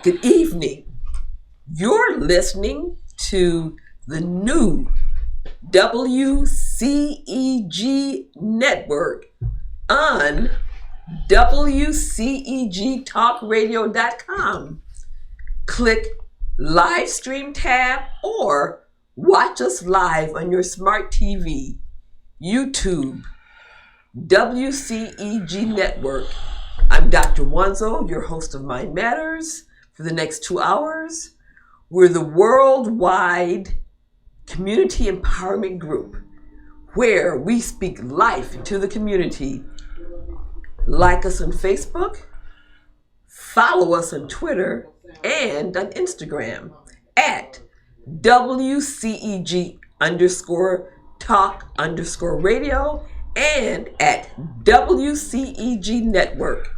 Good evening. You're listening to the new WCEG network on WCEGtalkradio.com. Click live stream tab or watch us live on your smart TV, YouTube, WCEG network. I'm Dr. Wanzo, your host of Mind Matters for the next 2 hours. We're the worldwide community empowerment group where we speak life into the community. Like us on Facebook, follow us on Twitter and on Instagram at WCEG_talk_radio and at WCEG network.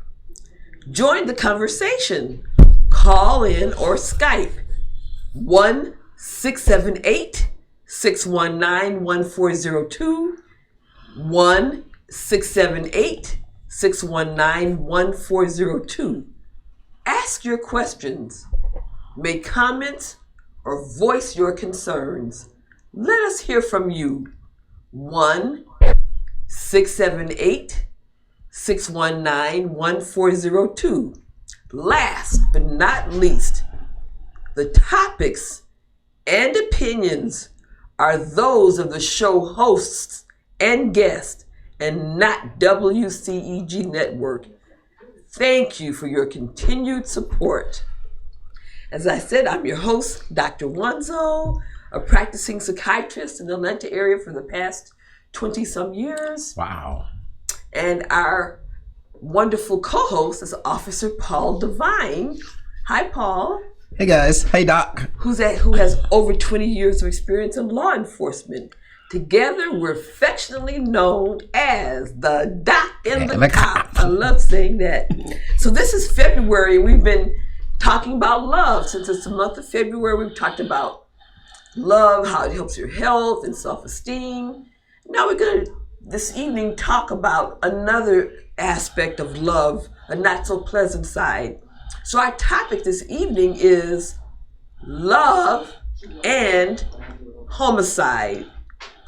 Join the conversation. Call in or Skype 1-678-619-1402, 1-678-619-1402. Ask your questions, make comments, or voice your concerns. Let us hear from you. 1-678-619-1402. Last but not least, the topics and opinions are those of the show hosts and guests and not WCEG Network. Thank you for your continued support. As I said, I'm your host, Dr. Wanzo, a practicing psychiatrist in the Atlanta area for the past 20-some years. Wow. And our wonderful co-host is Officer Paul DesVignes. Hi, Paul. Hey, guys. Hey, Doc. Who has over 20 years of experience in law enforcement. Together, we're affectionately known as the Doc and the Cop. I love saying that. So this is February. We've been talking about love since it's the month of February. We've talked about love, how it helps your health and self-esteem. Now we're going to, this evening, talk about another aspect of love, a not so pleasant side. So our topic this evening is love and homicide.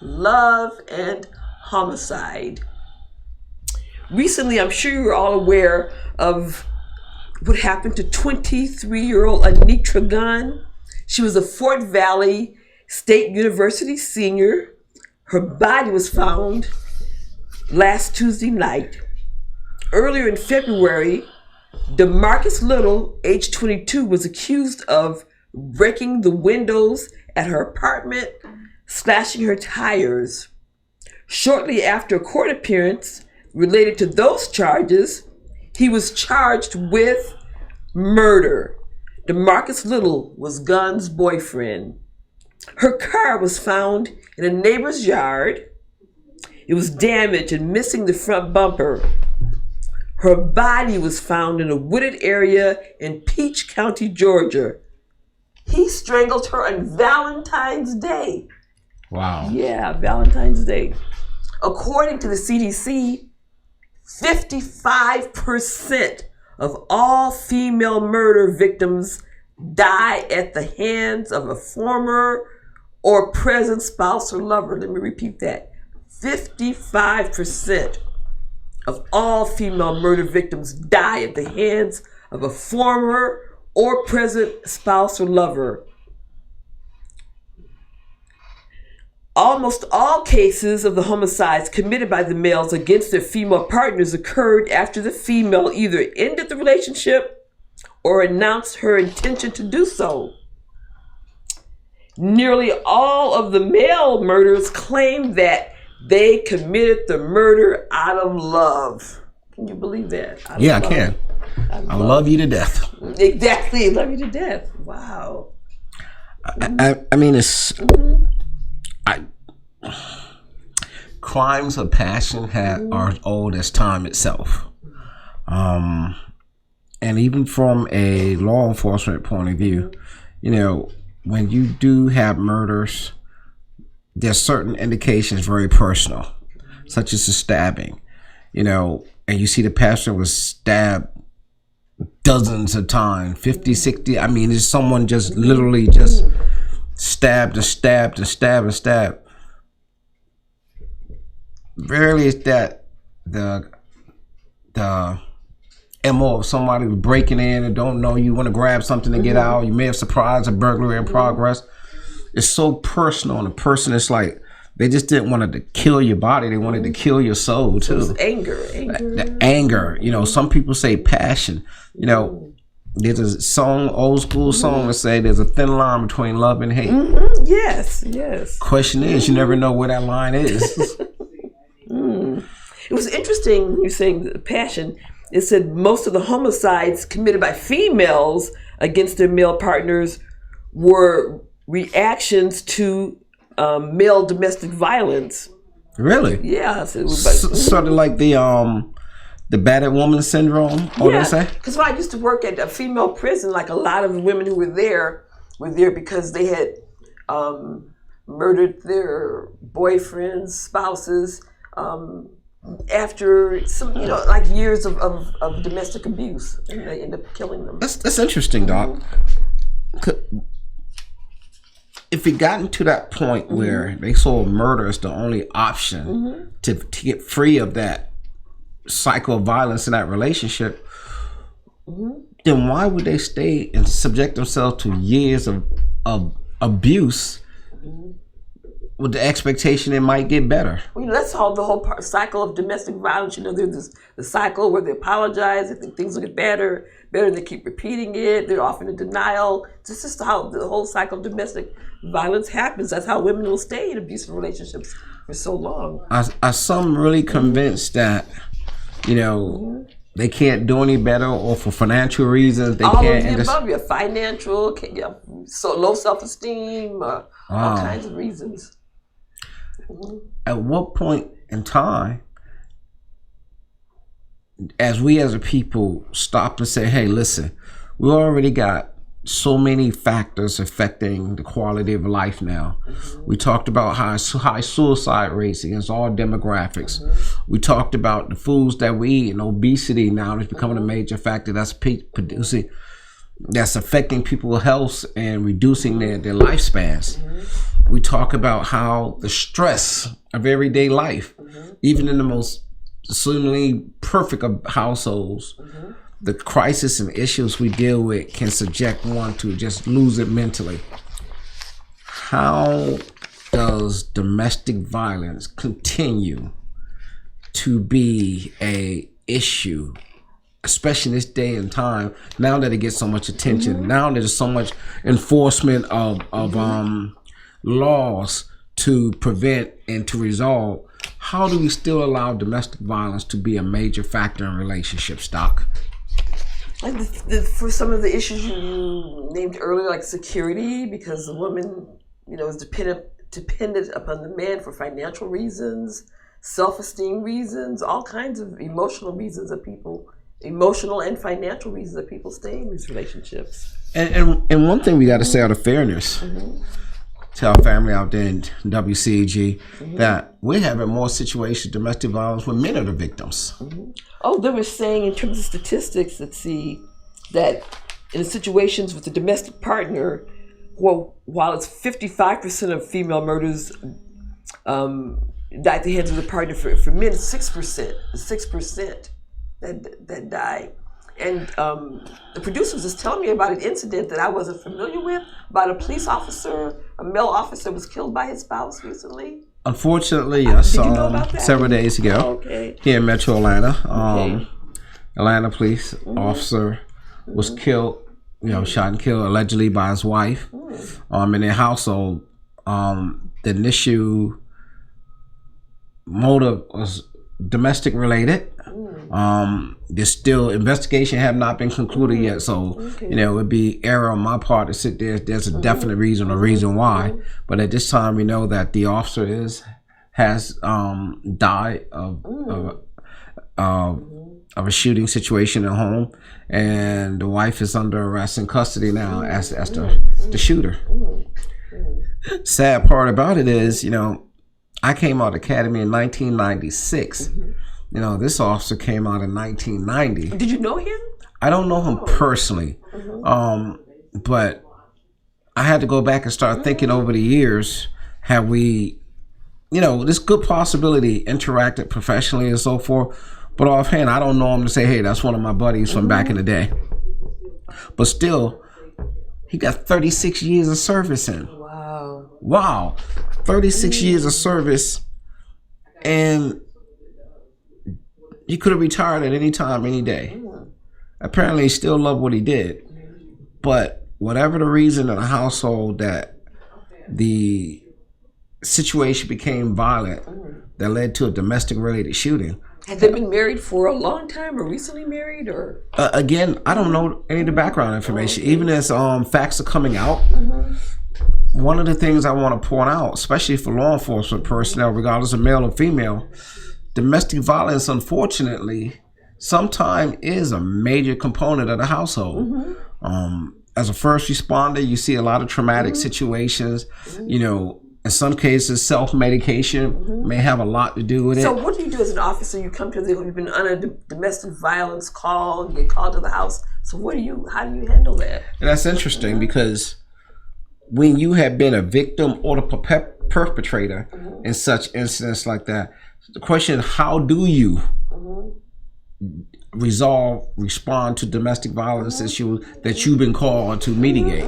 Love and homicide. Recently, I'm sure you're all aware of what happened to 23-year-old Anitra Gunn. She was a Fort Valley State University senior. Her body was found last Tuesday night. Earlier in February, DeMarcus Little, age 22, was accused of breaking the windows at her apartment, slashing her tires. Shortly after a court appearance related to those charges, he was charged with murder. DeMarcus Little was Gunn's boyfriend. Her car was found in a neighbor's yard. It was damaged and missing the front bumper. Her body was found in a wooded area in Peach County, Georgia. He strangled her on Valentine's Day. Wow. Yeah, Valentine's Day. According to the CDC, 55% of all female murder victims die at the hands of a former or present spouse or lover. Let me repeat that. 55% of all female murder victims die at the hands of a former or present spouse or lover. Almost all cases of the homicides committed by the males against their female partners occurred after the female either ended the relationship or announced her intention to do so. Nearly all of the male murderers claim that they committed the murder out of love. Can you believe that? Yeah, I can. I love you to death. Exactly, love you to death. Wow. I mean, it's crimes of passion are as old as time itself. And even from a law enforcement point of view, you know, when you do have murders, there's certain indications very personal, such as a stabbing, you know, and you see the pastor was stabbed dozens of times, 50, 60. I mean, it's someone just literally just stabbed and stabbed and stabbed and stabbed. Rarely is that the MO of somebody who's breaking in and don't know you, want to grab something to get out. You may have surprised a burglary in progress. It's so personal, and the person is like, they just didn't want to kill your body. They wanted to kill your soul too. So anger. The anger. You know, some people say passion. You know, there's a song, old school song that say there's a thin line between love and hate. Yes. Question is, you never know where that line is. It was interesting when you're saying the passion. It said most of the homicides committed by females against their male partners were reactions to male domestic violence. Really? Yeah. So it was sort of like the battered woman syndrome. Yeah, because when I used to work at a female prison, like a lot of the women who were there because they had murdered their boyfriends, spouses, after some, like years of domestic abuse, and they end up killing them. That's interesting, Doc. If it gotten to that point where they saw murder as the only option to get free of that cycle of violence in that relationship, then why would they stay and subject themselves to years of abuse with the expectation it might get better? Well, that's all the whole cycle of domestic violence. There's the cycle where they apologize, they think things will get better, they keep repeating it, they're often in denial. This is how the whole cycle of domestic violence happens. That's how women will stay in abusive relationships for so long. Are some really convinced that, they can't do any better, or for financial reasons they all can't? All of the above, your financial, so low self-esteem, all kinds of reasons. At what point in time, as we as a people stop and say, hey, listen, we already got so many factors affecting the quality of life now. We talked about high suicide rates against all demographics. We talked about the foods that we eat, and obesity now is becoming a major factor that's affecting people's health and reducing their lifespans. We talk about how the stress of everyday life, even in the most seemingly perfect of households, the crisis and issues we deal with can subject one to just lose it mentally. How does domestic violence continue to be a issue, especially in this day and time, now that it gets so much attention, now there's so much enforcement of laws to prevent and to resolve? How do we still allow domestic violence to be a major factor in relationships, Doc? For some of the issues you named earlier, like security, because the woman, is dependent upon the man for financial reasons, self-esteem reasons, all kinds of emotional and financial reasons that people stay in these relationships. And one thing we got to say out of fairness to our family out there in WCEG, that we're having more situations of domestic violence when men are the victims. Oh, they were saying in terms of statistics that in situations with a domestic partner, while it's 55% of female murders die at the hands of the partner, for men, 6% that die. And the producer was just telling me about an incident that I wasn't familiar with, about a male officer was killed by his spouse recently. Unfortunately, I saw him several days ago here in Metro Atlanta. Atlanta police officer was killed, shot and killed allegedly by his wife in their household. The initial motive was domestic related. There's still investigation have not been concluded yet, so it would be error on my part to sit there. There's a definite reason why, but at this time we know that the officer has died of a shooting situation at home, and the wife is under arrest in custody now as the shooter. Sad part about it is, I came out of academy in 1996. You know, this officer came out in 1990. Did you know him? I don't know him personally, but I had to go back and start thinking over the years, have we, you know, this good possibility interacted professionally and so forth, but offhand, I don't know him to say, hey, that's one of my buddies from back in the day. But still, he got 36 years of service in. Wow. 36 years of service, and he could have retired at any time, any day. Apparently, he still loved what he did. But whatever the reason in the household that the situation became violent, that led to a domestic-related shooting. Had they been married for a long time, or recently married, or? Again, I don't know any of the background information. Even as facts are coming out, one of the things I want to point out, especially for law enforcement personnel, regardless of male or female, domestic violence, unfortunately, sometimes is a major component of the household. As a first responder, you see a lot of traumatic situations. You know, in some cases, self-medication may have a lot to do with it. So what do you do as an officer? You come to you've been on a domestic violence call, you get called to the house. So how do you handle that? And that's interesting because when you have been a victim or the perpetrator in such incidents like that, the question is, how do you respond to domestic violence issues that you've been called to mitigate?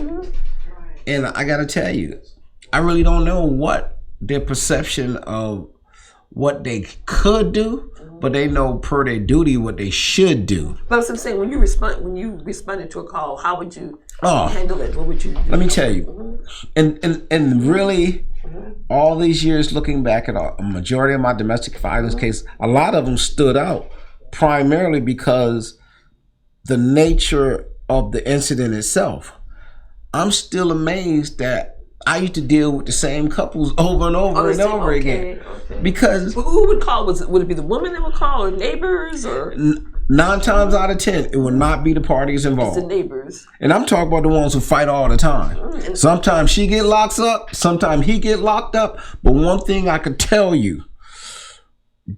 And I got to tell you, I really don't know what their perception of what they could do, but they know per their duty what they should do. But I'm saying, when you responded to a call, how would you handle it? What would you do? Let me tell you, and really, all these years looking back at a majority of my domestic violence cases, a lot of them stood out primarily because the nature of the incident itself. I'm still amazed that I used to deal with the same couples over and over again. Because who would call? Would it be the woman that would call, or neighbors, or 9 times out of 10, it would not be the parties involved. It's the neighbors. And I'm talking about the ones who fight all the time. Sometimes she get locked up, sometimes he get locked up. But one thing I could tell you,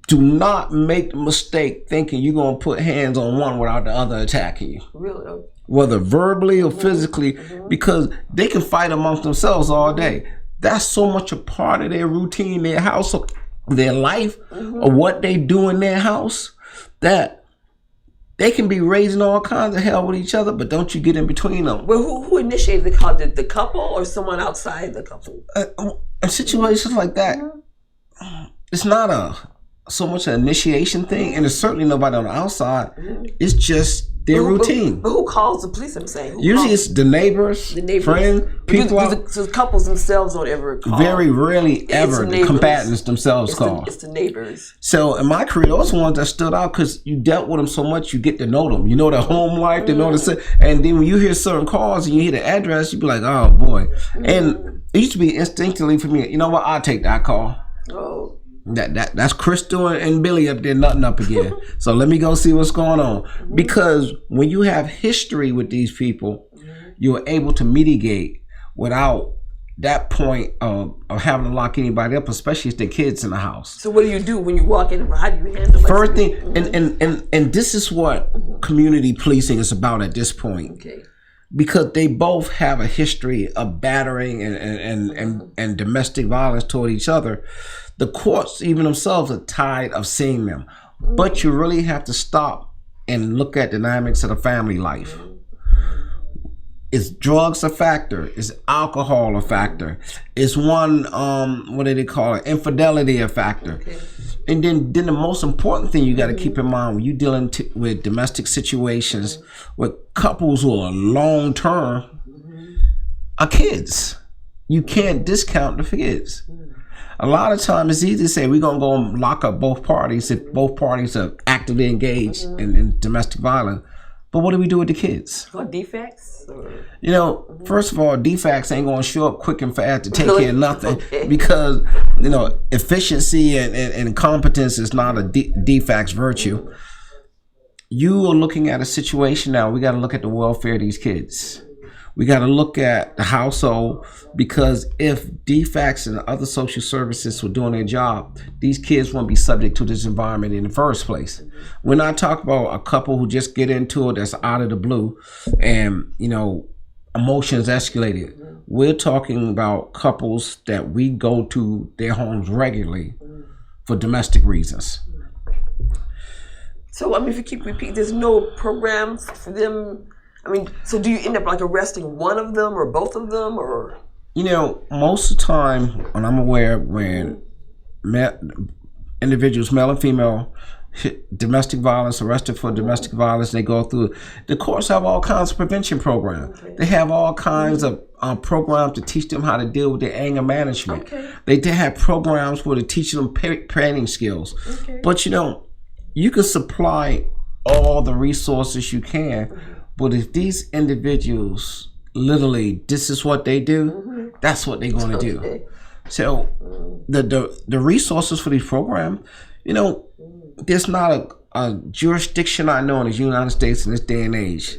do not make the mistake thinking you're going to put hands on one without the other attacking you. Really? Whether verbally or physically, because they can fight amongst themselves all day. That's so much a part of their routine, their household, their life, or what they do in their house, that they can be raising all kinds of hell with each other, but don't you get in between them. Well, who initiated the call? Did the couple or someone outside the couple? In situations like that, it's not so much an initiation thing, and there's certainly nobody on the outside. It's just their routine. But who calls the police? I'm saying usually it's the neighbors, friends, people. So the couples themselves don't ever call. Very rarely ever the combatants themselves call. It's the neighbors. So in my career, those ones that stood out because you dealt with them so much, you get to know them. You know their home life, they know and then when you hear certain calls and you hear the address, you be like, oh boy. And it used to be instinctively for me, you know what? I'll take that call. Oh. That's Crystal and Billy up there nutting up again. So let me go see what's going on. Because when you have history with these people, you're able to mitigate without that point of having to lock anybody up, especially if they're kids in the house. So what do you do when you walk in? How do you handle it? First thing, and this is what community policing is about at this point. Okay. Because they both have a history of battering and domestic violence toward each other. The courts, even themselves, are tired of seeing them. But you really have to stop and look at dynamics of the family life. Is drugs a factor? Is alcohol a factor? Is one, what do they call it, infidelity a factor? Okay. And then the most important thing you got to keep in mind when you're dealing with domestic situations with couples who are long-term are kids. You can't discount the kids. A lot of times it's easy to say we're going to go and lock up both parties if both parties are actively engaged in domestic violence. But what do we do with the kids? Or defects? You know, first of all, defects ain't going to show up quick and fast to take care of nothing because, you know, efficiency and competence is not a defects virtue. You are looking at a situation now, we got to look at the welfare of these kids. We got to look at the household, because if DFACS and other social services were doing their job, these kids won't be subject to this environment in the first place. We're not talking about a couple who just get into it that's out of the blue and, emotions escalated. We're talking about couples that we go to their homes regularly for domestic reasons. So, if you keep repeating, there's no program for them. So do you end up arresting one of them or both of them, or? Most of the time, when I'm aware, when individuals, male and female, domestic violence, arrested for domestic violence, they go through, the courts have all kinds of prevention programs. Okay. They have all kinds of programs to teach them how to deal with their anger management. Okay. They have programs where they teach them parenting skills. Okay. But you can supply all the resources you can, but if these individuals literally, this is what they do, that's what they're going to do. So the resources for these programs, there's not a jurisdiction I know in the United States in this day and age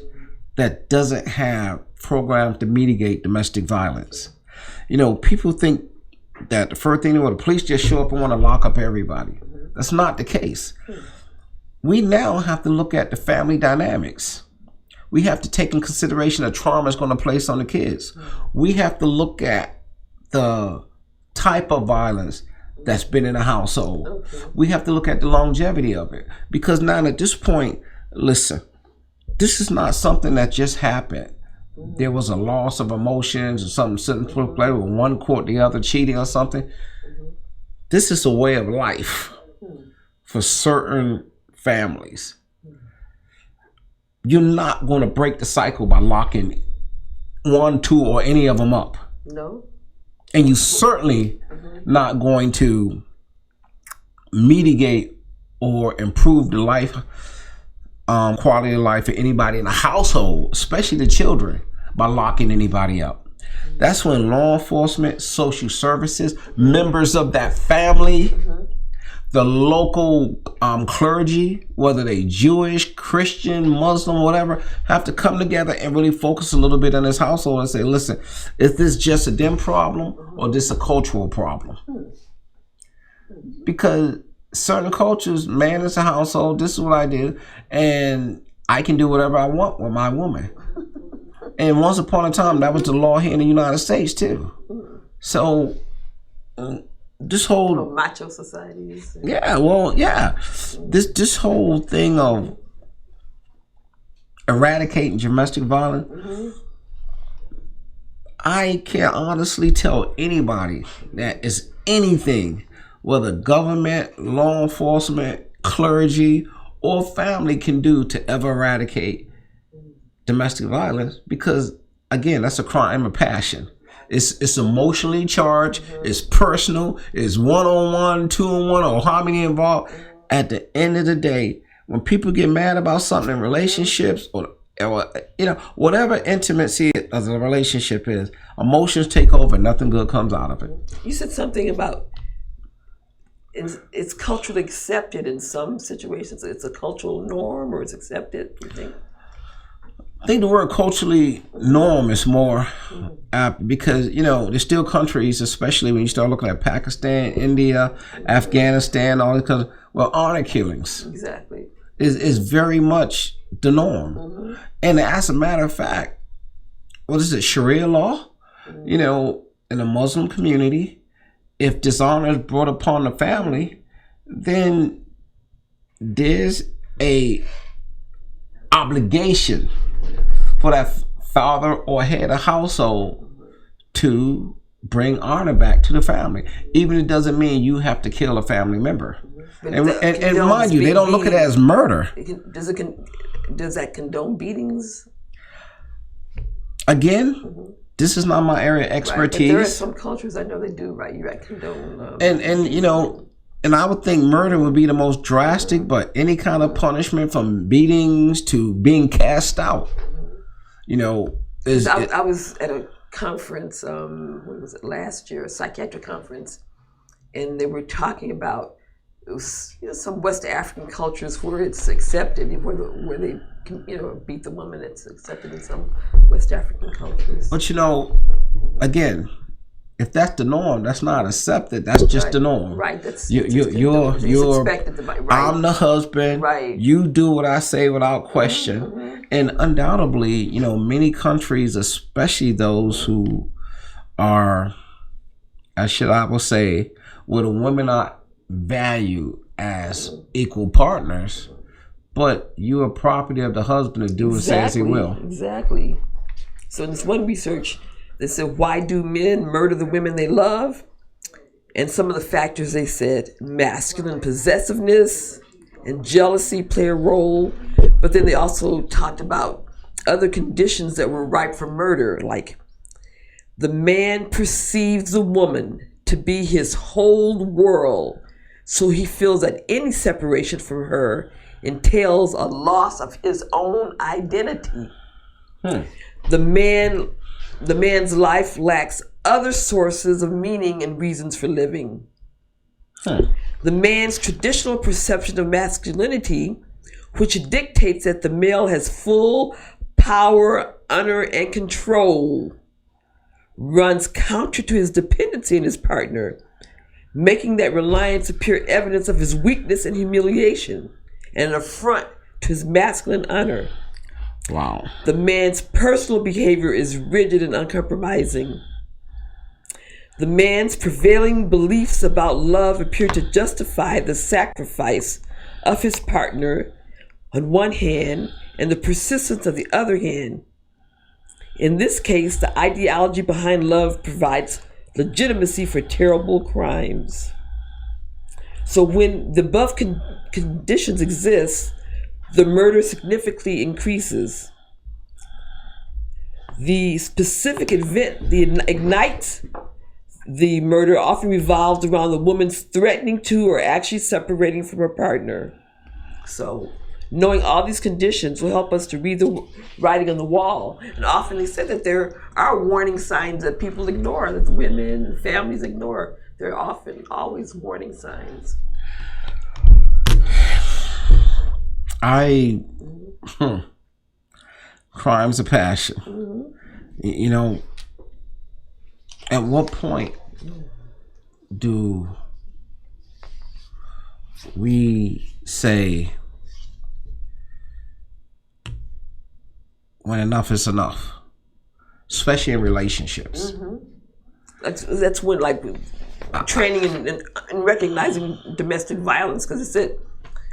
that doesn't have programs to mitigate domestic violence. People think that the first thing the police just show up and want to lock up everybody. That's not the case. We now have to look at the family dynamics. We have to take in consideration the trauma it's going to place on the kids. We have to look at the type of violence that's been in the household. Okay. We have to look at the longevity of it. Because now at this point, listen, this is not something that just happened. There was a loss of emotions or something sitting took place with one court, the other cheating or something. This is a way of life for certain families. You're not going to break the cycle by locking one, two, or any of them up. No. And you certainly not going to mitigate or improve the life, quality of life for anybody in the household, especially the children, by locking anybody up. That's when law enforcement, social services, members of that family, the local clergy, whether they Jewish, Christian, Muslim, whatever, have to come together and really focus a little bit on this household and say, listen, is this just a them problem or this a cultural problem? Because certain cultures, man, it's a household, this is what I do, and I can do whatever I want with my woman. And once upon a time, that was the law here in the United States too. So this whole macho societies. This whole thing of eradicating domestic violence, I can't honestly tell anybody that is anything, whether government, law enforcement, clergy, or family can do to ever eradicate domestic violence, because again, that's a crime of passion. It's emotionally charged, it's personal, it's one-on-one, two-on-one, or how many involved. At the end of the day, when people get mad about something in relationships or whatever intimacy of the relationship is, emotions take over, nothing good comes out of it. You said something about it's culturally accepted in some situations. It's a cultural norm, or it's accepted, you think? I think the word culturally norm is more apt, because, there's still countries, especially when you start looking at Pakistan, India, Afghanistan, all these honor killings. Exactly. Is very much the norm. And as a matter of fact, what is it, Sharia law? In the Muslim community, if dishonor is brought upon the family, then there's a obligation for that father or head of household to bring honor back to the family. Even it doesn't mean you have to kill a family member. And mind you, they don't look at it as murder. Does that condone beatings? Again, this is not my area of expertise. Right, but there are some cultures I know they do, right? You condone. And I would think murder would be the most drastic, but any kind of punishment from beatings to being cast out, I was at a conference, when was it, last year, a psychiatric conference, and they were talking about some West African cultures where it's accepted, where they can, beat the woman. It's accepted in some West African cultures. But again, if that's the norm, that's not accepted. That's just the norm. Right. That's you're expected to be, right. I'm the husband. Right. You do what I say without question. And undoubtedly, many countries, especially those who are, I will say, where the women are valued as equal partners, but you are property of the husband to do and say as he will. Exactly. So there's one research that said, why do men murder the women they love? And some of the factors they said, masculine possessiveness and jealousy play a role. But then they also talked about other conditions that were ripe for murder, like the man perceives the woman to be his whole world, so he feels that any separation from her entails a loss of his own identity. The man's life lacks other sources of meaning and reasons for living. The man's traditional perception of masculinity, which dictates that the male has full power, honor, and control, runs counter to his dependency on his partner, making that reliance appear evidence of his weakness and humiliation, and an affront to his masculine honor. Wow. The man's personal behavior is rigid and uncompromising. The man's prevailing beliefs about love appear to justify the sacrifice of his partner on one hand and the persistence of the other hand. In this case, the ideology behind love provides legitimacy for terrible crimes. So when the above conditions exist, the murder significantly increases. The specific event that ignites the murder often revolves around the woman's threatening to or actually separating from her partner. So knowing all these conditions will help us to read the writing on the wall. And often they say that there are warning signs that people ignore, that the women and families ignore. There are often always warning signs. Crimes of passion. At what point do we say when enough is enough, especially in relationships? That's when, like, training and recognizing domestic violence, because it's it.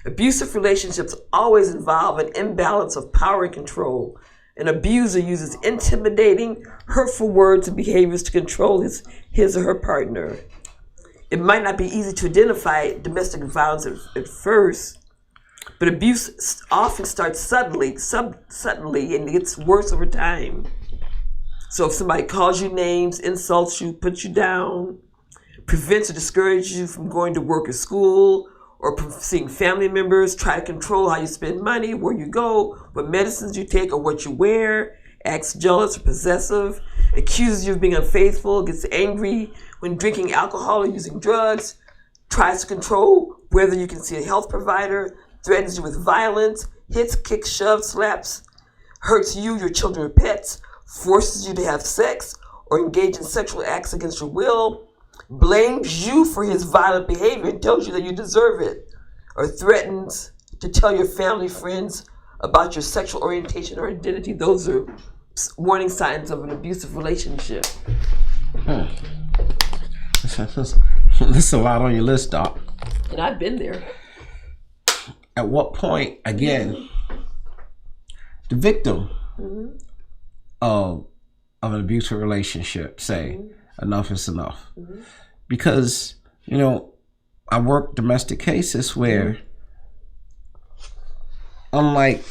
Abusive relationships always involve an imbalance of power and control. An abuser uses intimidating, hurtful words and behaviors to control his or her partner. It might not be easy to identify domestic violence at first, but abuse often starts subtly, and it gets worse over time. So if somebody calls you names, insults you, puts you down, prevents or discourages you from going to work or school, or seeing family members, try to control how you spend money, where you go, what medicines you take, or what you wear, acts jealous or possessive, accuses you of being unfaithful, gets angry when drinking alcohol or using drugs, tries to control whether you can see a health provider, threatens you with violence, hits, kicks, shoves, slaps, hurts you, your children, or pets, forces you to have sex or engage in sexual acts against your will, blames you for his violent behavior and tells you that you deserve it, or threatens to tell your family, friends about your sexual orientation or identity. Those are warning signs of an abusive relationship. There's a lot on your list, Doc. And I've been there. At what point, again, the victim of an abusive relationship say, enough is enough? Because, I work domestic cases where, unlike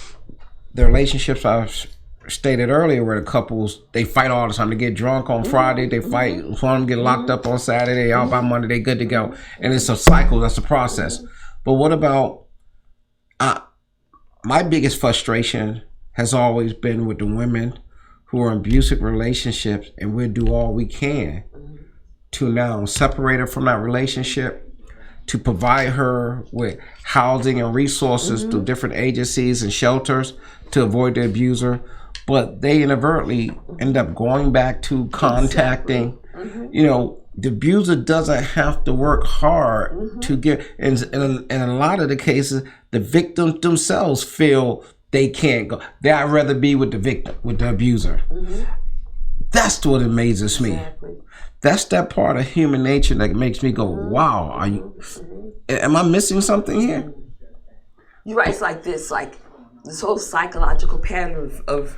the relationships I've stated earlier, where the couples, they fight all the time. They get drunk on Friday, they fight, one of them get locked up on Saturday, out by Monday, they good to go. And it's a cycle, that's a process. But what about, my biggest frustration has always been with the women who are in abusive relationships, and we'll do all we can to now separate her from that relationship, to provide her with housing and resources through different agencies and shelters to avoid the abuser. But they inadvertently end up going back to contacting, the abuser doesn't have to work hard to get, and in a lot of the cases, the victims themselves feel they can't go. They'd rather be with the victim, with the abuser. That's what amazes me. That's that part of human nature that makes me go, wow, am I missing something here? You're right, it's like this whole psychological pattern of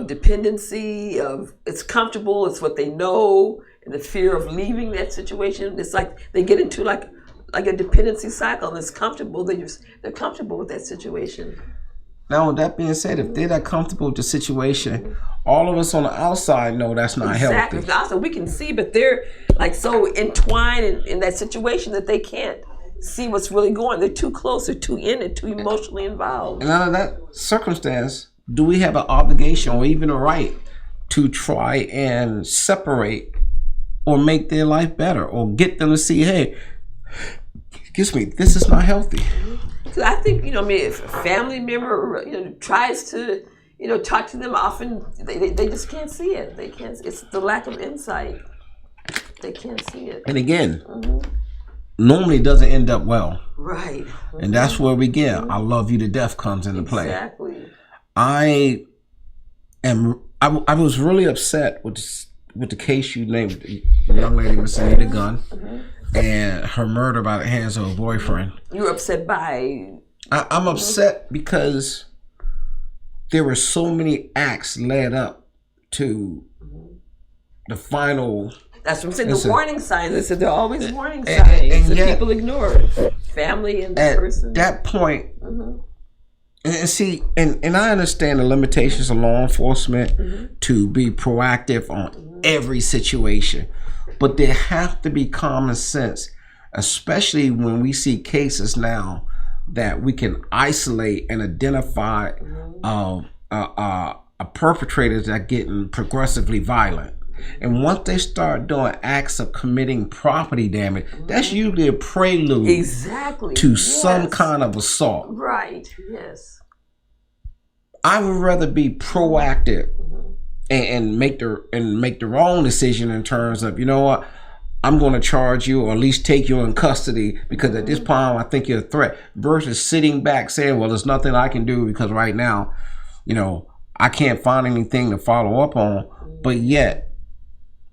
dependency, of it's comfortable, it's what they know, and the fear of leaving that situation. It's like they get into like a dependency cycle, and it's comfortable. They're comfortable with that situation. Now, with that being said, if they're that comfortable with the situation, all of us on the outside know that's not healthy. Exactly. Also, we can see, but they're like so entwined in that situation that they can't see what's really going on. They're too close, they're too in it, too emotionally involved. And out of that circumstance, do we have an obligation or even a right to try and separate or make their life better or get them to see, hey, excuse me, this is not healthy? So I think, if a family member, tries to, talk to them often, they just can't see it. They can't. It's the lack of insight. They can't see it. And again, normally it doesn't end up well. Right. And that's where we get, I love you to death comes into play. Exactly. I was really upset with the case you named, the young lady, Miss Anita Gunn, and her murder by the hands of a boyfriend. You were upset by... I'm upset because there were so many acts led up to the final... That's what I'm saying, the warning signs. I said there are always warning signs that people ignore. Family and the person. At that point... And see, and I understand the limitations of law enforcement to be proactive on every situation, but there have to be common sense, especially when we see cases now that we can isolate and identify perpetrators that are getting progressively violent. And once they start doing acts of committing property damage, that's usually a prelude to some kind of assault. Right, yes. I would rather be proactive and make the wrong decision in terms of, I'm going to charge you or at least take you in custody because at this point I think you're a threat, versus sitting back saying, well, there's nothing I can do because right now, I can't find anything to follow up on. But yet,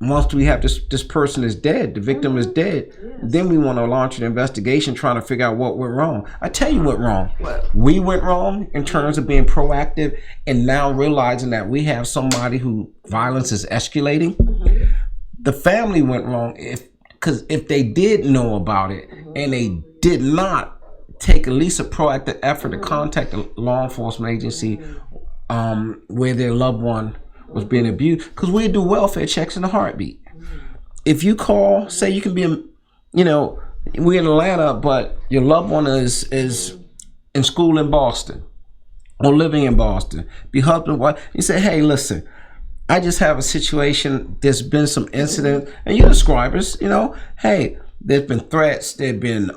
once we have this person is dead, the victim is dead, then we want to launch an investigation trying to figure out what went wrong. I tell you what wrong. We went wrong in terms of being proactive and now realizing that we have somebody who violence is escalating. The family went wrong because if they did know about it and they did not take at least a proactive effort to contact a law enforcement agency where their loved one was being abused, because we do welfare checks in a heartbeat. If you call, say you can be, we're in Atlanta, but your loved one is in school in Boston or living in Boston, be husband, wife, you say, hey, listen, I just have a situation, there's been some incident, and you describe it, hey, there's been threats, there's been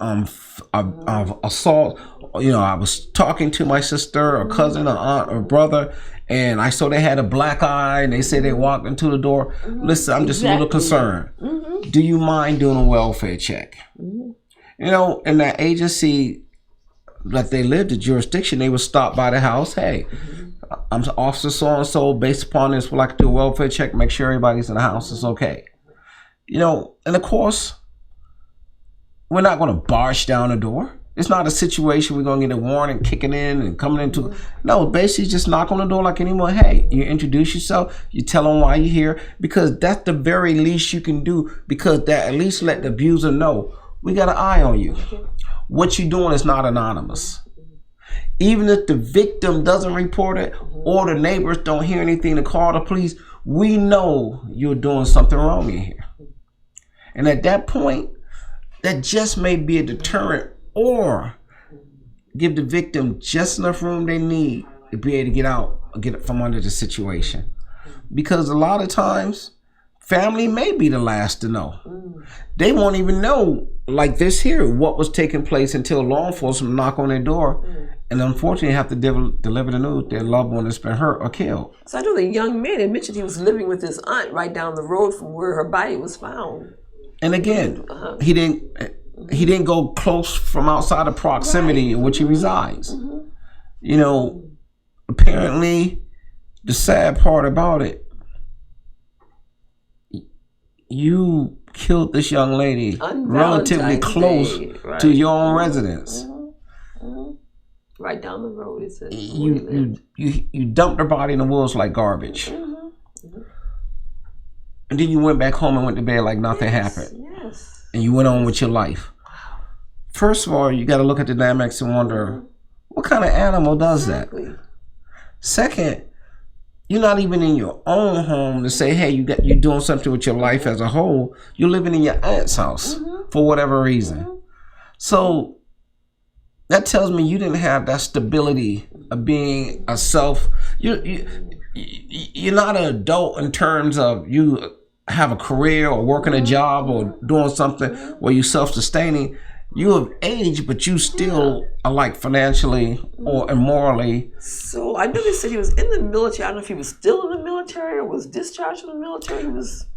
assault, I was talking to my sister or cousin or aunt or brother, and I saw they had a black eye and they said they walked into the door. Listen, I'm just a little concerned. Do you mind doing a welfare check? In that agency that they lived, the jurisdiction, they would stop by the house. Hey, I'm officer so-and-so. Based upon this, we'd like to do a welfare check, make sure everybody's in the house is okay. And of course, we're not going to barge down the door. It's not a situation we're going to get a warrant and kicking in and coming into. No, basically just knock on the door like anyone. Hey, you introduce yourself. You tell them why you're here, because that's the very least you can do, because that at least let the abuser know we got an eye on you. What you're doing is not anonymous. Even if the victim doesn't report it or the neighbors don't hear anything to call the police, we know you're doing something wrong in here. And at that point, that just may be a deterrent, or give the victim just enough room they need to be able to get out, get it from under the situation. Because a lot of times, family may be the last to know. They won't even know, like this here, what was taking place until law enforcement knock on their door and unfortunately have to deliver the news their loved one has been hurt or killed. So I know the young man had mentioned he was living with his aunt right down the road from where her body was found. And again, he didn't go close from outside of proximity in which he resides. You know, apparently, the sad part about it, you killed this young lady relatively close to your own residence. Right down the road, it says. You dumped her body in the woods like garbage. And then you went back home and went to bed like nothing happened. Yes. And you went on with your life. First of all, you got to look at the dynamics and wonder, what kind of animal does that? Second, you're not even in your own home to say, hey, you're doing something with your life as a whole. You're living in your aunt's house for whatever reason. So that tells me you didn't have that stability of being a self. You're not an adult in terms of you have a career or working a job or doing something where you're self-sustaining. You have aged, but you still are like financially or morally. So I know they said he was in the military. I don't know if he was still in the military or was discharged from the military.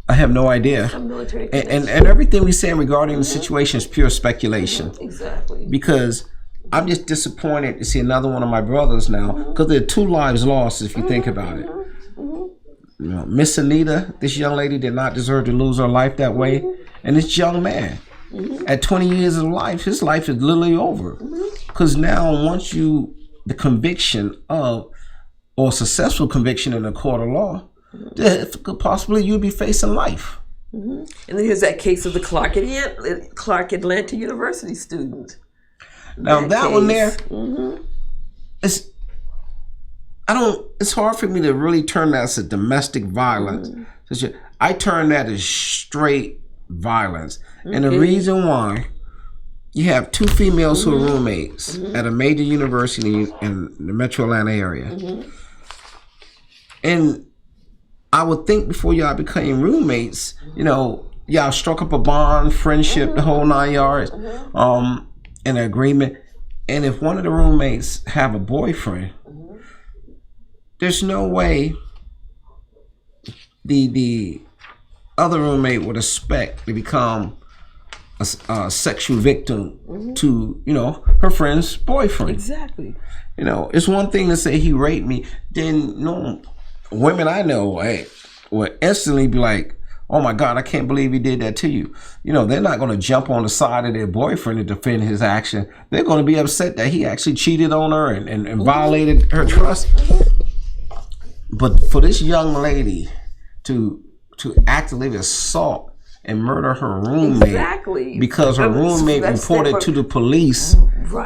I have no idea. Some military and everything we say regarding the situation is pure speculation. Exactly. Because I'm just disappointed to see another one of my brothers now, because there are 2 lives lost if you think about it. You know, Miss Anita, this young lady, did not deserve to lose her life that way, and this young man, at 20 years of life, his life is literally over. Because now, once the conviction of, or successful conviction in a court of law, possibly you'd be facing life. And then here's that case of the Clark Atlanta University student. Now that one there, it's hard for me to really turn that as a domestic violence. I turn that as straight violence. And the reason why, you have 2 females who are roommates at a major university in the metro Atlanta area. And I would think before y'all became roommates, you know, y'all struck up a bond, friendship, the whole 9 yards. An agreement. And if one of the roommates have a boyfriend, there's no way the other roommate would expect to become a sexual victim to, you know, her friend's boyfriend. Exactly. You know, it's one thing to say he raped me. Then women I know would instantly be like, oh my God, I can't believe he did that to you. You know, they're not going to jump on the side of their boyfriend to defend his action. They're going to be upset that he actually cheated on her and violated her trust. But for this young lady to actively assault and murder her roommate because her roommate reported to the police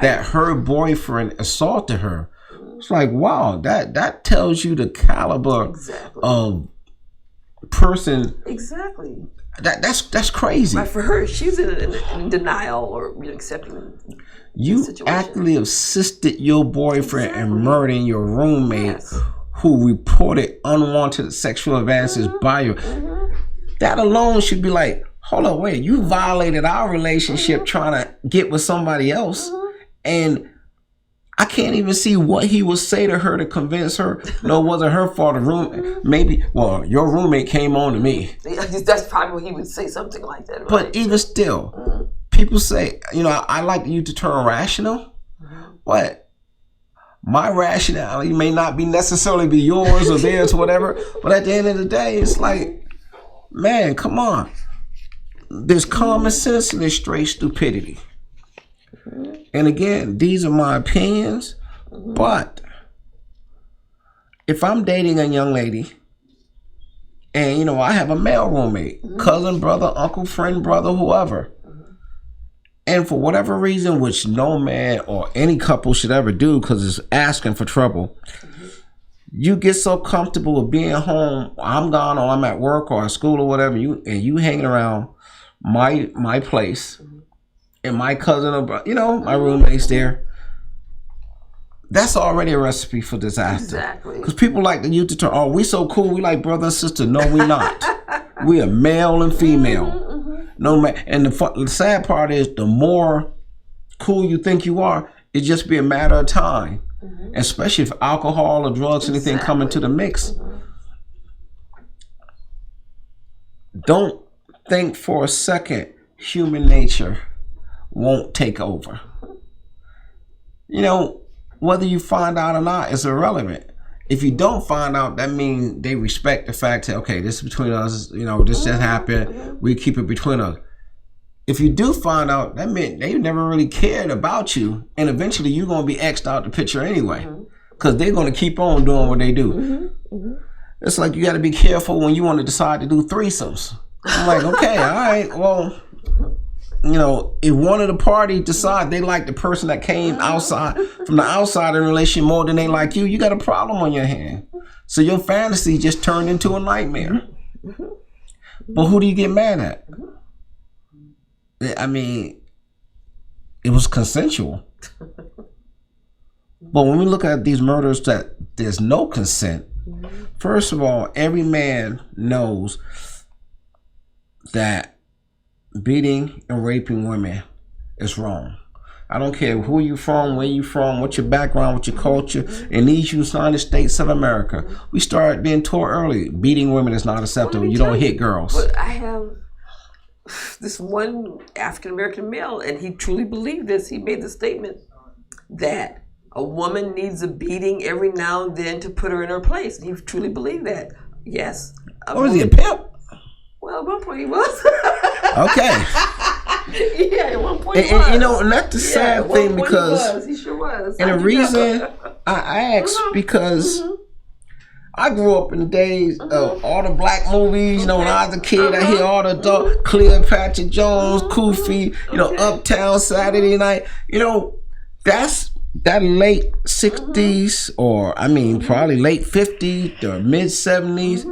that her boyfriend assaulted her. It's like, wow, that tells you the caliber of person. Exactly. That's crazy. Right, for her, she's in denial or accepting. You actively assisted your boyfriend in murdering your roommate who reported unwanted sexual advances by you. That alone should be like, hold on, wait, you violated our relationship trying to get with somebody else, and I can't even see what he would say to her to convince her, no, it wasn't her fault. Maybe, well, your roommate came on to me. That's probably what he would say, something like that. Right? But even still, people say, you know, I like you to turn rational, but my rationality may not be necessarily be yours or theirs or whatever. But at the end of the day, it's like, man, come on. There's common sense and there's straight stupidity. And again, these are my opinions, but if I'm dating a young lady and, you know, I have a male roommate, cousin, brother, uncle, friend, brother, whoever, and for whatever reason, which no man or any couple should ever do because it's asking for trouble, you get so comfortable with being home, I'm gone or I'm at work or at school or whatever, you hanging around my place, and my cousin or you know, my roommate's there, that's already a recipe for disaster. Exactly. Because people like to use the term, oh, we so cool, we like brother and sister. No, we not. We are male and female. No man. And the sad part is, the more cool you think you are, it just be a matter of time. Especially if alcohol or drugs, anything come into the mix. Don't think for a second human nature won't take over. You know, whether you find out or not is irrelevant. If you don't find out, that means they respect the fact that, okay, this is between us, you know, this just happened, we keep it between us. If you do find out, that meant they never really cared about you, and eventually you're going to be X'd out the picture anyway, because they're going to keep on doing what they do. It's like, you got to be careful when you want to decide to do threesomes. I'm like, okay, all right, well, you know, if one of the party decide they like the person that came outside from the outside in relation more than they like you got a problem on your hand. So your fantasy just turned into a nightmare. But who do you get mad at? I mean, it was consensual. But when we look at these murders that there's no consent, first of all, every man knows that beating and raping women is wrong. I don't care who you from, where you from, what your background, what your culture. In these United States of America, we started being taught early, beating women is not acceptable. You don't hit girls. But I have this one African-American male, and he truly believed this. He made the statement that a woman needs a beating every now and then to put her in her place. He truly believed that. Yes. Was he a pimp? Well, at one point he was. Okay. Yeah, at one point he was. You know, and that's the sad thing, because he sure was. And the reason I asked, because I grew up in the days of all the black movies. You know, when I was a kid, I hear all the adult, Cleopatra Jones, Koofy, you know, Uptown Saturday Night. You know, that's that late 60s, or I mean, probably late 50s or mid 70s.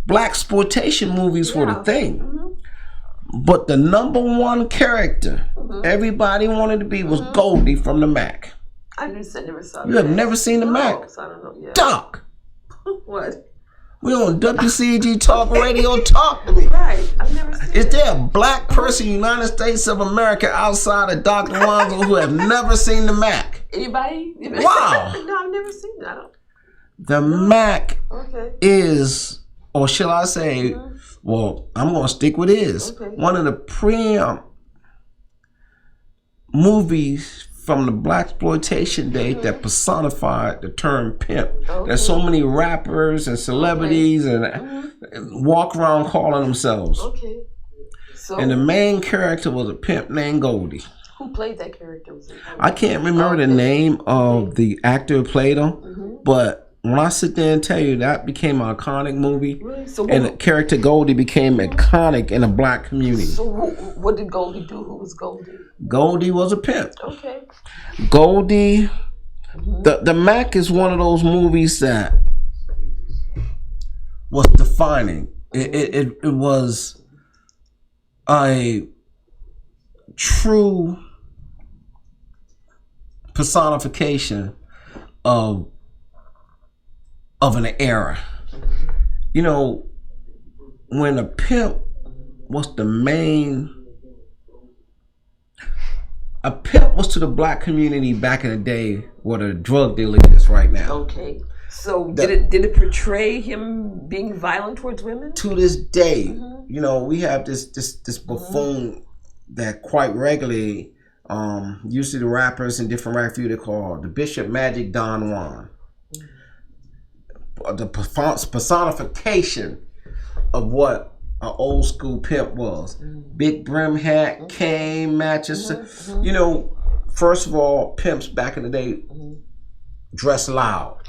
Black exploitation movies were the thing. But the number one character everybody wanted to be was Goldie from the Mac. I never saw that. You have never seen the Mac? So I don't know. Yeah. Doc. What? We on WCEG Talk Radio. Talk to me. Right. I've never seen Is there a black person in the United States of America outside of Dr. Wanzo who have never seen the Mac? Anybody? Wow. No, I've never seen that. The Mac is, or shall I say, well, I'm going to stick with is, one of the premium movies from the blaxploitation day that personified the term pimp. There's so many rappers and celebrities and walk around calling themselves. So, and the main character was a pimp named Goldie. Who played that character? I can't remember the name of the actor who played him, but when I sit there and tell you that became an iconic movie, and the character Goldie became iconic in the black community. So what did Goldie do? Who was Goldie? Goldie was a pimp. Goldie, the Mac is one of those movies that was defining. It was a true personification of an era. You know, when a pimp was the main, a pimp was to the black community back in the day what a drug dealer is right now. So did it portray him being violent towards women? To this day, you know, we have this buffoon that quite regularly, usually the rappers and different rap they call the Bishop Magic Don Juan. The personification of what an old school pimp was. Big brim hat, cane, matches. You know, first of all, pimps back in the day dress loud.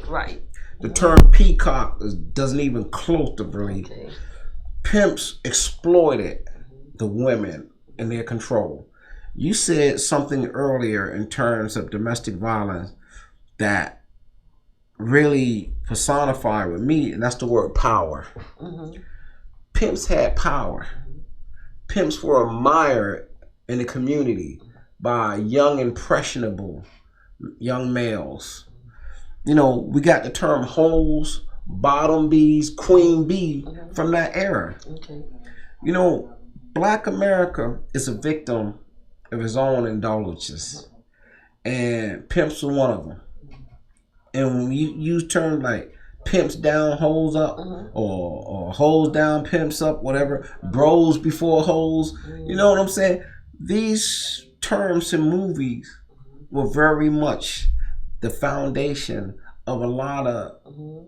The term peacock doesn't even close to really. Pimps exploited the women in their control. You said something earlier in terms of domestic violence that really personified with me, and that's the word power. Pimps had power. Pimps were admired in the community by young, impressionable young males. You know, we got the term hoes, bottom bees, queen bee from that era. Okay. You know, Black America is a victim of his own indulgences, and pimps are one of them. And when you use terms like pimps down, hoes up, or hoes down, pimps up, whatever, bros before hoes, you know what I'm saying? These terms in movies were very much the foundation of a lot of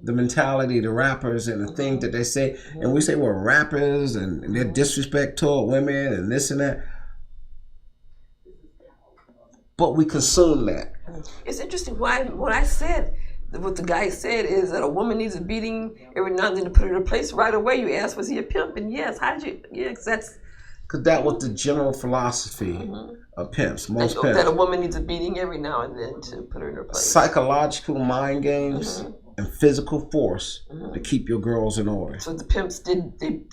the mentality of the rappers and the things that they say. And we say we're rappers and their disrespect toward women and this and that. But we consume that. It's interesting why what I said, what the guy said is that a woman needs a beating every now and then to put her in her place. Right away you asked, was he a pimp? And yes, how did you, yes, that's... Because that was the general philosophy of pimps, most pimps. That a woman needs a beating every now and then to put her in her place. Psychological mind games and physical force to keep your girls in order. So the pimps they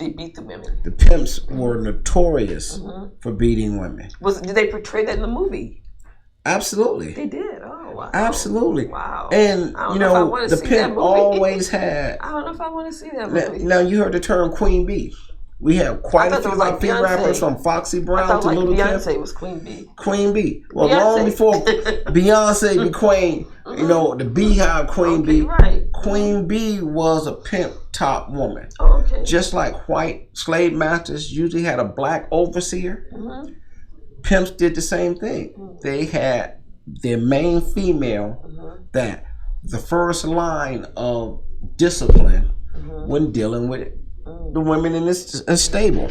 beat the women. The pimps were notorious for beating women. Did they portray that in the movie? Absolutely. They did. Oh wow. Absolutely. Wow. And you know, the pimp always had. I don't know if I want to see that movie. Now you heard the term Queen Bee. We have quite a few like female rappers from Foxy Brown to like Little Kim. Beyonce was Queen Bee. Queen Bee. Well, long before Beyonce be Queen, you know, the Beehive Queen Bee. Right. Queen Bee was a pimp top woman. Oh, okay. Just like white slave masters usually had a black overseer, pimps did the same thing. They had their main female that the first line of discipline when dealing with the women in this stable.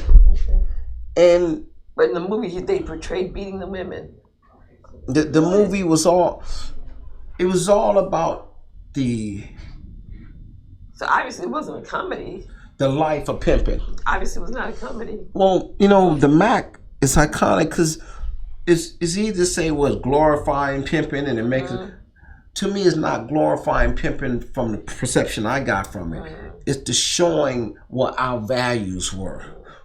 And but in the movie they portrayed beating the women. The movie was all about the... So obviously it wasn't a comedy. The life of pimping. Obviously it was not a comedy. Well, you know, the Mac is iconic because it's easy to say was glorifying pimping and it makes it... To me, it's not glorifying pimping from the perception I got from it. It's the showing what our values were,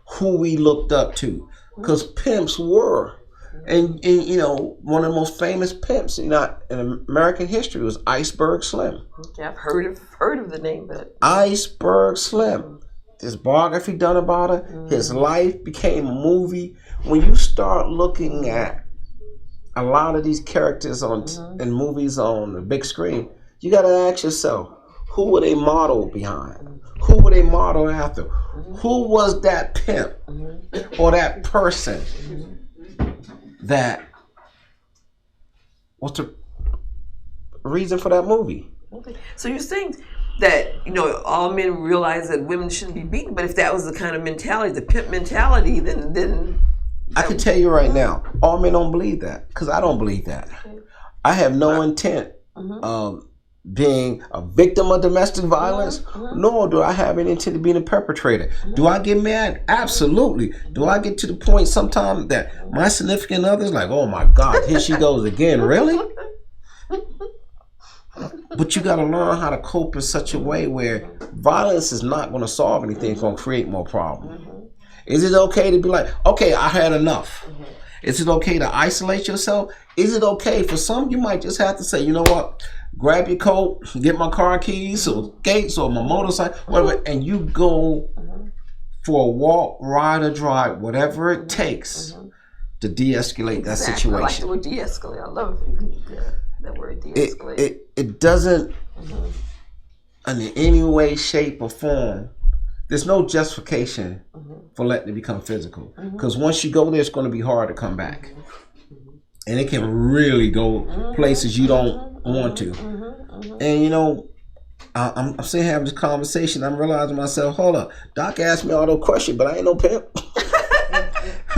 who we looked up to. Because pimps were. And you know, one of the most famous pimps in American history was Iceberg Slim. Okay, I've heard of the name, but... Iceberg Slim. There's biography done about it. His life became a movie. When you start looking at a lot of these characters in movies on the big screen, you got to ask yourself, who were they modeled behind? Who were they modeled after? Who was that pimp or that person that was the reason for that movie? Okay. So you're saying that, you know, all men realize that women shouldn't be beaten, but if that was the kind of mentality, the pimp mentality, then I can tell you right now, all men don't believe that, because I don't believe that. I have no intent of being a victim of domestic violence, nor do I have any intent of being a perpetrator. Do I get mad? Absolutely. Do I get to the point sometimes that my significant other's like, oh my God, here she goes again, really? But you got to learn how to cope in such a way where violence is not going to solve anything, it's going to create more problems. Is it okay to be like, okay, I had enough? Is it okay to isolate yourself? Is it okay for some, you might just have to say, you know what, grab your coat, get my car keys or gates or my motorcycle, whatever, and you go for a walk, ride or drive, whatever it takes to de-escalate that situation. I like the word de-escalate. I love that word de-escalate. It doesn't, in any way, shape, or form, there's no justification for letting it become physical. Because once you go there, it's going to be hard to come back. And it can really go places you don't want to. And, you know, I'm sitting having this conversation. I'm realizing myself, hold up, Doc asked me all those questions, but I ain't no pimp.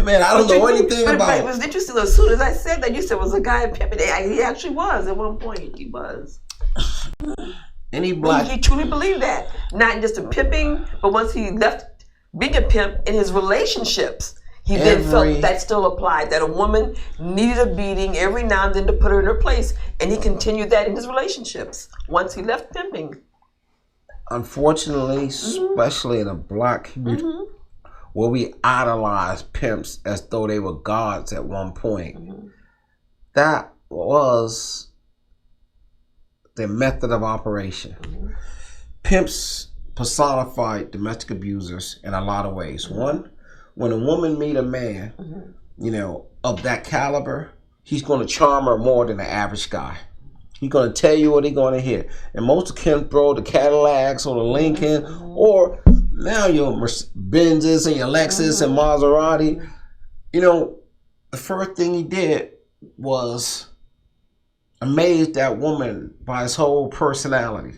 Man, I don't know anything about it. It was interesting. As soon as I said that, you said was a guy pimping. He actually was at one point. He was. Any black... He truly believed that. Not just a pimping, but once he left being a pimp in his relationships, he then felt that still applied, that a woman needed a beating every now and then to put her in her place. And he continued that in his relationships once he left pimping. Unfortunately, especially in a black community, where we idolize pimps as though they were gods at one point, that was their method of operation. pimps personify domestic abusers in a lot of ways. One, when a woman meet a man, you know, of that caliber, he's going to charm her more than the average guy. He's going to tell you what he's going to hear. And most of them throw the Cadillacs or the Lincoln, or now your Benzes and your Lexus and Maserati. You know, the first thing he did was amaze that woman by his whole personality.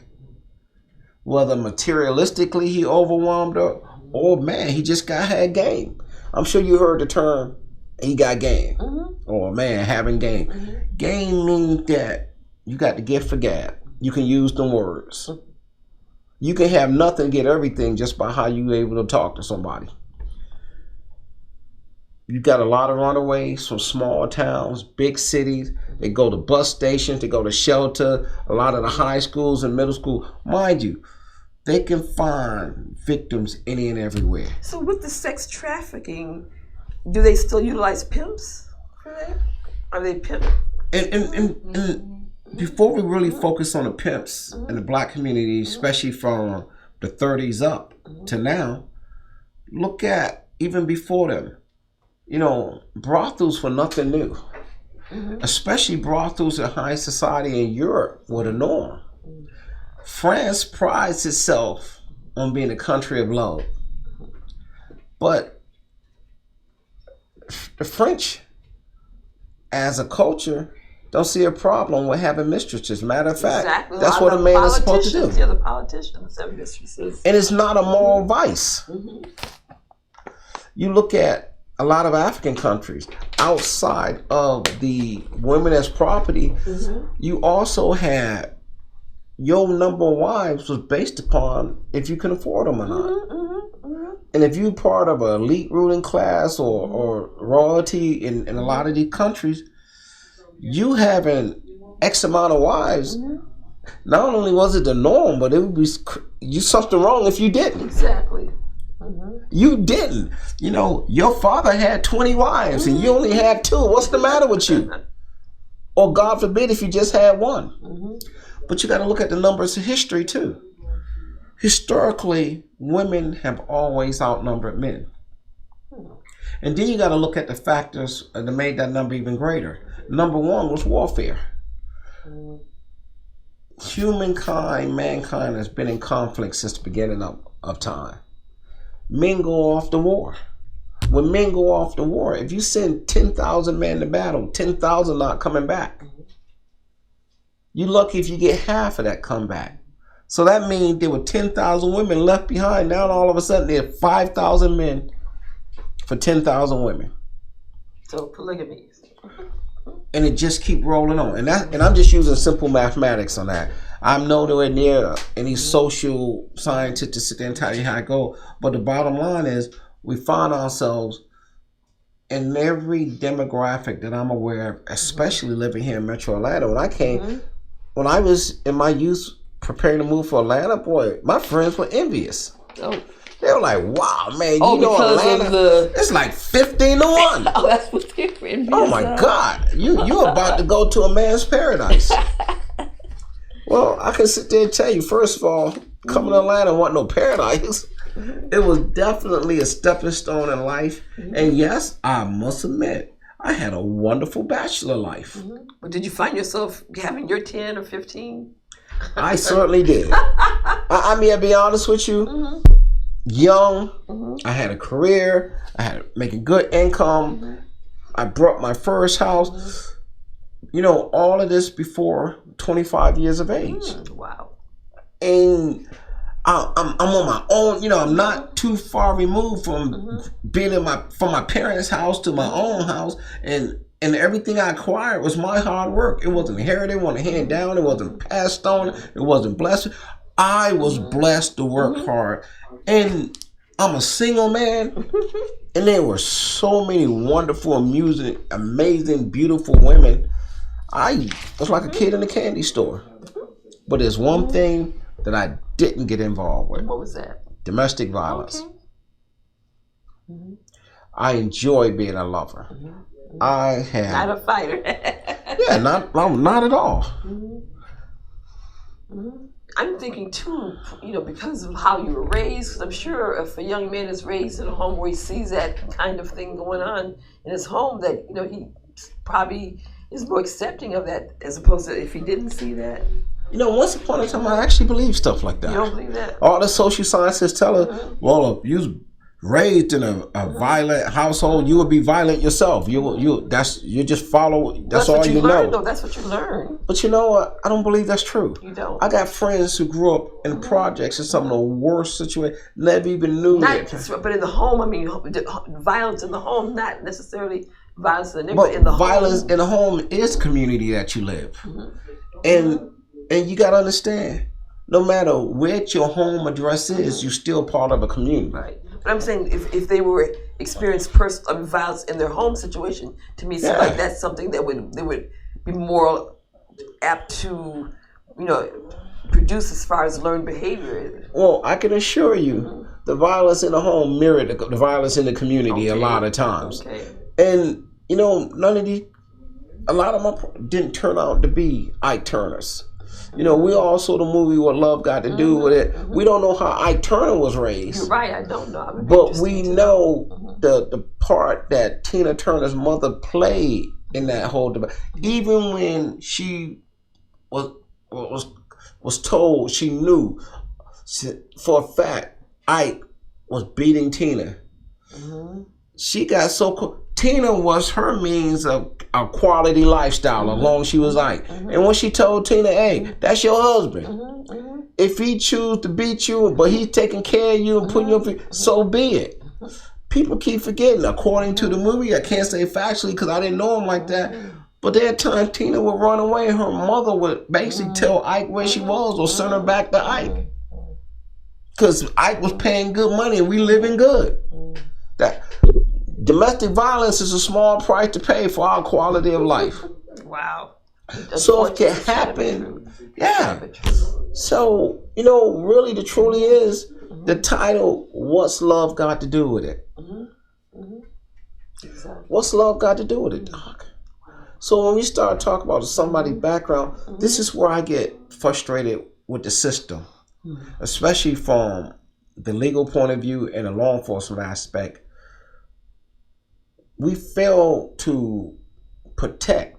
Whether materialistically he overwhelmed her, or man, he just had game. I'm sure you heard the term, he got game. Or man, having game. Game means that you got the gift for gab. You can use them words. You can have nothing, get everything just by how you able to talk to somebody. You got a lot of runaways from small towns, big cities. They go to bus stations, they go to shelter, a lot of the high schools and middle school. Mind you, they can find victims any and everywhere. So with the sex trafficking, do they still utilize pimps for that? Are they pimp? And before we really focus on the pimps in the black community, especially from the 30s up to now, look at even before them. You know, brothels were nothing new. Especially brothels in high society in Europe were the norm. France prides itself on being a country of love. But the French, as a culture, don't see a problem with having mistresses. Matter of fact, that's what a man is supposed to do. Yeah, the politicians have mistresses. And it's not a moral vice. You look at a lot of African countries, outside of the women as property, you also had your number of wives was based upon if you can afford them or not. And if you're part of an elite ruling class or royalty in a lot of these countries, you having X amount of wives, not only was it the norm, but it would be you something wrong if you didn't. Exactly. You didn't. You know, your father had 20 wives and you only had 2. What's the matter with you? Or God forbid if you just had 1. But you got to look at the numbers of history too. Historically, women have always outnumbered men. And then you got to look at the factors that made that number even greater. Number 1 was warfare. Mankind has been in conflict since the beginning of time. Men go off to war. When men go off to war, if you send 10,000 men to battle, 10,000 not coming back. You're lucky if you get half of that come back. So that means there were 10,000 women left behind. Now all of a sudden there are 5,000 men for 10,000 women. So polygamy. And it just keep rolling on. And I'm just using simple mathematics on that. I'm nowhere near any social scientist to sit there and tell you how it goes. But the bottom line is we find ourselves in every demographic that I'm aware of, especially living here in Metro Atlanta. When I was in my youth preparing to move for Atlanta, boy, my friends were envious. Oh. They were like, wow, man, you know Atlanta, it's like 15 to 1. Oh, that's what they were envious. Oh my God, you're about to go to a man's paradise. Well, I can sit there and tell you, first of all, coming to Atlanta wasn't no paradise. It was definitely a stepping stone in life. And yes, I must admit, I had a wonderful bachelor life. But did you find yourself having your 10 or 15? I certainly did. I mean, I'll be honest with you. Young, I had a career, I had making good income. I bought my first house. You know, all of this before 25 years of age. Wow. And I'm on my own. You know, I'm not too far removed from being from my parents' house to my own house, and everything I acquired was my hard work. It wasn't inherited, it wasn't handed down, it wasn't passed on, it wasn't blessed. I was blessed to work hard, and I'm a single man, and there were so many wonderful, amusing, amazing, beautiful women. I was like a kid in a candy store. But there's one thing that I didn't get involved with. What was that? Domestic violence. I enjoy being a lover. I had not a fighter. yeah, not at all. I'm thinking too, because of how you were raised, because I'm sure if a young man is raised in a home where he sees that kind of thing going on in his home, that, he probably is more accepting of that as opposed to if he didn't see that. Once upon a time, I actually believed stuff like that. You don't believe that? All the social scientists tell us, well, if you was raised in a violent household, you would be violent yourself. You just follow. That's all you know. Though. That's what you learn. But you know what? I don't believe that's true. You don't. I got friends who grew up in projects in some of the worst situations. Never even knew that. But in the home, violence in the home, not necessarily violence in the neighborhood. But in the violence home. In the home is community that you live, and you got to understand, no matter what your home address is, you're still part of a community. Right. But I'm saying if they were experienced violence in their home situation, to me, it seems like that's something that they would be more apt to, produce as far as learned behavior. Well, I can assure you, the violence in the home mirrored the violence in the community a lot of times. Okay. And a lot of them didn't turn out to be Ike Turners. We all saw the movie What Love Got to Do with It. We don't know how Ike Turner was raised. You're right, I don't know. But we know the part that Tina Turner's mother played in that whole debate. Even when she was told, she knew for a fact Ike was beating Tina. She got so Tina was her means of a quality lifestyle as long as she was Ike. And when she told Tina, hey, that's your husband. If he choose to beat you, but he's taking care of you and putting you up, so be it. People keep forgetting. According to the movie, I can't say factually because I didn't know him like that, but there are times Tina would run away and her mother would basically tell Ike where she was or send her back to Ike. Because Ike was paying good money and we living good. That domestic violence is a small price to pay for our quality of life. Wow. So it can happen. Yeah. So, really the truly is the title, What's Love Got to Do with It? Exactly. What's love got to do with it, Doc? So when we start talking about somebody's background, this is where I get frustrated with the system, especially from the legal point of view and the law enforcement aspect. We fail to protect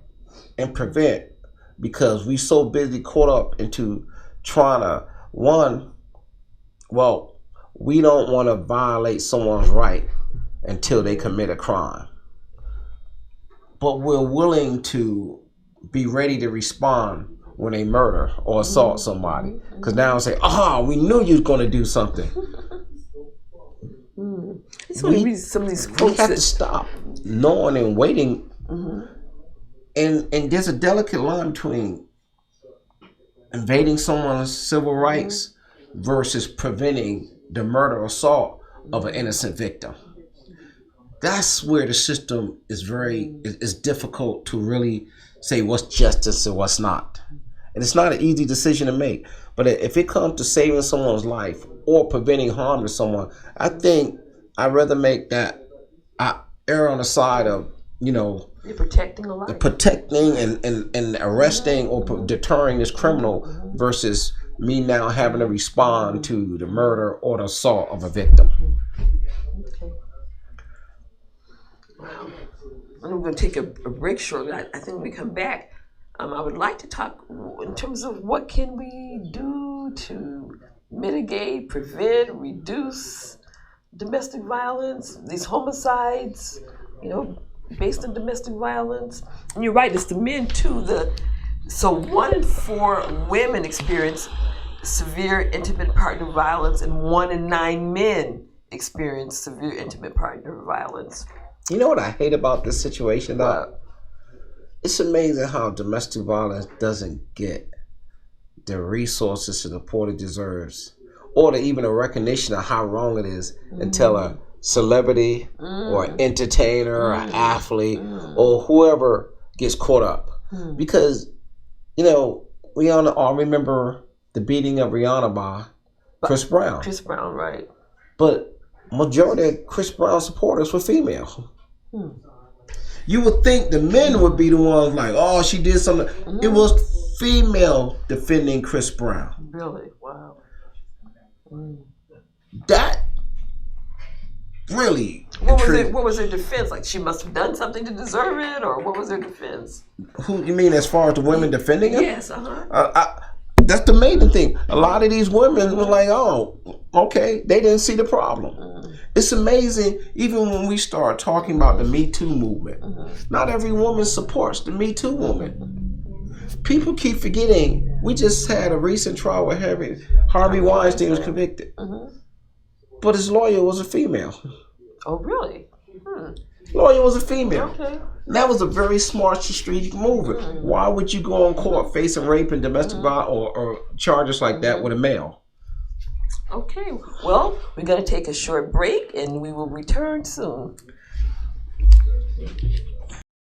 and prevent because we so busy caught up into trying to, we don't want to violate someone's right until they commit a crime. But we're willing to be ready to respond when they murder or assault somebody. Because now I say, we knew you was going to do something. We have to stop knowing and waiting. And there's a delicate line between invading someone's civil rights versus preventing the murder or assault of an innocent victim. That's where the system is difficult to really say what's justice and what's not. And it's not an easy decision to make. But if it comes to saving someone's life or preventing harm to someone, I think I'd rather make that err on the side of, you're protecting a life. Protecting and arresting or deterring this criminal versus me now having to respond to the murder or the assault of a victim. Okay. Wow. I'm going to take a break shortly. I think when we come back, I would like to talk in terms of what can we do to mitigate, prevent, reduce domestic violence, these homicides, based on domestic violence. And you're right, it's the men too. So 1 in 4 women experience severe intimate partner violence, and 1 in 9 men experience severe intimate partner violence. You know what I hate about this situation, though? It's amazing how domestic violence doesn't get the resources to support it deserves, or even a recognition of how wrong it is until a celebrity or an entertainer or an athlete or whoever gets caught up. Because, we all remember the beating of Rihanna by Chris Brown. Chris Brown, right. But majority of Chris Brown supporters were female. You would think the men would be the ones like, she did something. It was female defending Chris Brown. Really? Wow. That really. What was their defense? Like she must have done something to deserve it, or what was their defense? Who you mean as far as the women defending him? Yes. That's the main thing. A lot of these women were like, "Oh, okay." They didn't see the problem. It's amazing. Even when we start talking about the Me Too movement, not every woman supports the Me Too movement. People keep forgetting. We just had a recent trial where Harvey Weinstein was convicted, but his lawyer was a female. Oh, really? Lawyer was a female. Okay. That was a very smart strategic move. Why would you go on court facing rape and domestic violence or charges like that with a male? Okay. Well, we're going to take a short break and we will return soon.